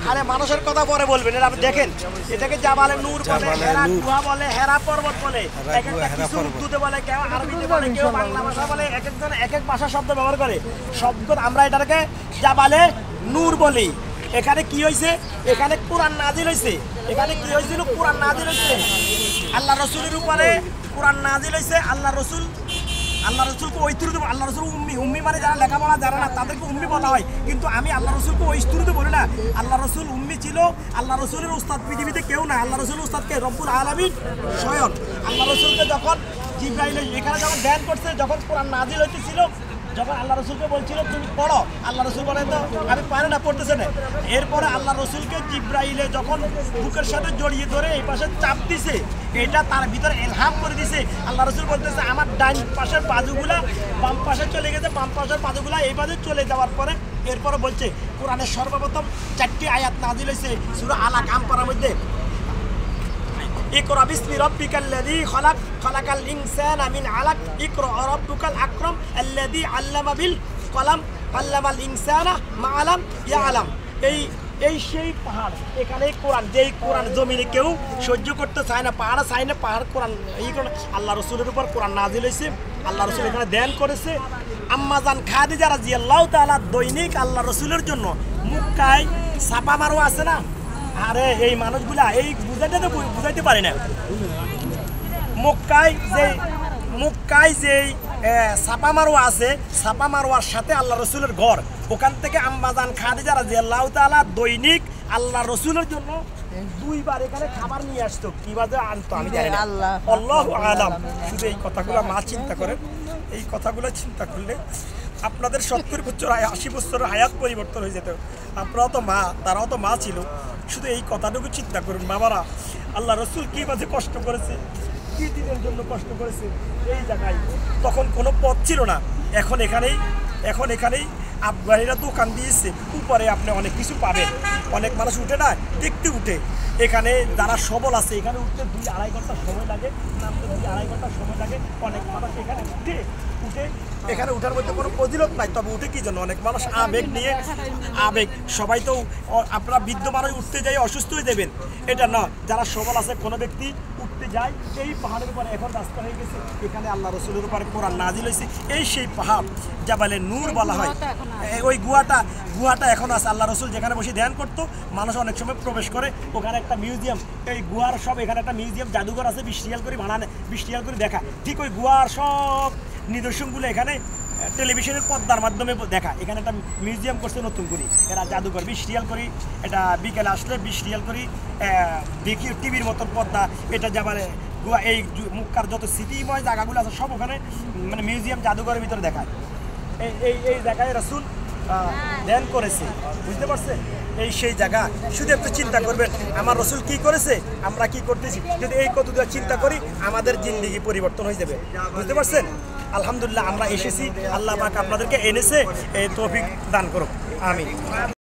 আরে মানুষের কথা পরে বলবেন, এটা আপনি দেখেন, এটাকে জাবালে নূর বলে, হেরা গুহা বলে, হেরা পর্বত বলে, এক একটা কিছু উর্দুতে বলে, কেউ আরবিতে বলে, কেউ বাংলা ভাষা বলে, এক একজন এক এক ভাষা শব্দ ব্যবহার করে। শব্দ আমরা এটাকে জাবালে নূর বলি। এখানে কি হয়েছে? এখানে কোরআন নাজিল হয়েছে। এখানে কি হয়েছিল? কোরআন নাজিল হয়েছে আল্লাহ রসুলের উপরে। কোরআন নাজিল হয়েছে আল্লাহ রসুলকে ওই থ্রুতে, আল্লাহ রসুল উম্মি মানে যারা লেখাপড়া জানে না তাদেরকে উম্মি বলা হয়, কিন্তু আমি আল্লাহ রসুলকে ওই থ্রুতে বলি না। আল্লাহ রসুল উম্মি ছিল। আল্লাহ রসুলের উস্তাদ পৃথিবীতে কেউ না। আল্লাহ রসুলের উস্তাদকে রব্বুল আলামিন স্বয়ং। আল্লাহ রসুলকে যখন জিবরাইল এখানে যখন ধ্যান করছে, যখন কোরআন নাজিল হইতেছিল, যখন আল্লাহ রসুলকে বলছিল তুমি পড়ো, আল্লাহ রসুল বলেন তো আমি পারি না, পড়তেছে না। এরপরে আল্লাহ রসুলকে জিবরাইলে যখন বুকের সাথে জড়িয়ে ধরে এই পাশে চাপ দিছে, এটা তার ভিতরে এলহাম করে দিছে। আল্লাহ রসুল বলতেছে আমার ডান পাশের বাজুগুলা বাম পাশে চলে গেছে, বাম পাশের বাজুগুলা এই পাশে চলে যাওয়ার পরে এরপরে বলছে কোরআনের সর্বপ্রথম 4টি আয়াত নাজিল হয়েছে সূরা আলাক আমপারার মধ্যে। ইকরা বিসমি রাব্বিকাল্লাযী খালাক খালাকাল ইনসানা মিন আলাক ইকরা রাব্বুকাল আকরাম আল্লাযী আল্লামা বিল কলম আল্লামাল ইনসানা মা আলাম ইয়ালাম। এই সেই পাহাড়, এখানে কোরআন, যেই কোরআন জমিনে কেউ সহ্য করতে চায় না, পাহাড় চায় না, পাহাড় কোরআন এই আল্লাহ রসুলের উপর কোরআন নাজিল হয়েছে। আল্লাহ রসুল এখানে ধ্যান করেছে। আম্মাজান খাদিজা রাদিয়াল্লাহু তাআলা দৈনিক আল্লাহ রসুলের জন্য মুক্কায় ছাপা মারো আছে না, আরে এই মানুষগুলা এই বুঝাইতে পারি না। মক্কায় যেই ছাপা মারোয়া আছে, ছাপা মারোয়ার সাথে আল্লাহ রসুলের ঘর, ওখান থেকে আম্মাজান খাদিজা রাদিয়াল্লাহু তাআলা দৈনিক আল্লাহ রসুলের জন্য 2বার এখানে খাবার নিয়ে আসতো। কিভাবে আনতো আমি জানি না, আল্লাহু আলাম। শুধু এই কথাগুলো মা চিন্তা করেন, এই কথাগুলো চিন্তা করলে আপনাদের 70 বছর 80 বছরের হায়াত পরিবর্তন হয়ে যেত। আপনারাও তো মা, তারাও তো মা ছিল। শুধু এই কথাটুকু চিন্তা করুন বাবারা, আল্লাহ রসুল কী বাজে কষ্ট করেছে, কী দিনের জন্য কষ্ট করেছে এই জায়গায়। তখন কোনো পথ ছিল না। এখন এখানেই আফগানিরা দোকান দিয়েছে, উপরে আপনি অনেক কিছু পাবেন। অনেক মানুষ উঠে না, দেখতে উঠে। এখানে যারা সবল আছে এখানে উঠতে 2-2.5 ঘন্টা সময় লাগে, নামতে 2-2.5 ঘন্টা সময় লাগে। অনেক মানুষ এখানে উঠে এখানে উঠার মধ্যে কোনো ফজিলত নাই, তবে উঠে কি জন্য? অনেক মানুষ আবেগ নিয়ে, আবেগ। সবাই তো আপনারা বৃদ্ধ মানুষ উঠতে যাই অসুস্থ হয়ে দেবেন, এটা না। যারা সবল আছে কোনো ব্যক্তি উঠতে যায়। এই পাহাড়ের উপরে এখন রাস্তা হয়ে গেছে, এখানে আল্লাহ রসুলের উপরে কোরআন নাজিল হয়েছে। এই সেই পাহাড় জাবালে নূর বলা হয়। ওই গুহাটা এখন আছে। আল্লাহ রসুল যেখানে বসে ধ্যান করতো, মানুষ অনেক সময় প্রবেশ করে। ওখানে একটা মিউজিয়াম, এই গুহার সব, এখানে একটা মিউজিয়াম জাদুঘর আছে, 20 রিয়াল করে বানানো, 20 রিয়াল করে দেখা। ঠিক ওই গুহার সব নিদর্শনগুলো এখানে টেলিভিশনের পর্দার মাধ্যমে দেখা। এখানে একটা মিউজিয়াম করছে নতুন করে, এরা জাদুঘর। 20 রিয়াল করি, এটা বিকেলে আসলে 20 রিয়াল করি দেখি, টিভির মতন পর্দা। এটা যাবার গোয়া, এই মক্কার যত স্মৃতিময় জায়গাগুলো আছে সব ওখানে মানে মিউজিয়াম জাদুঘরের ভিতরে দেখায়। এই জায়গায় রাসূল ধ্যান করেছে, বুঝতে পারছেন? এই সেই জায়গা। শুধু একটু চিন্তা করবেন আমার রসুল কি করেছে, আমরা কি করতেছি। যদি এই কতটা চিন্তা করি আমাদের জিন্দেগি পরিবর্তন হয়ে যাবে, বুঝতে পারছেন? আলহামদুলিল্লাহ আমরা এসেছি, আল্লাহ পাক আপনাদেরকে এনেছে, এই তৌফিক দান করুক, আমিন।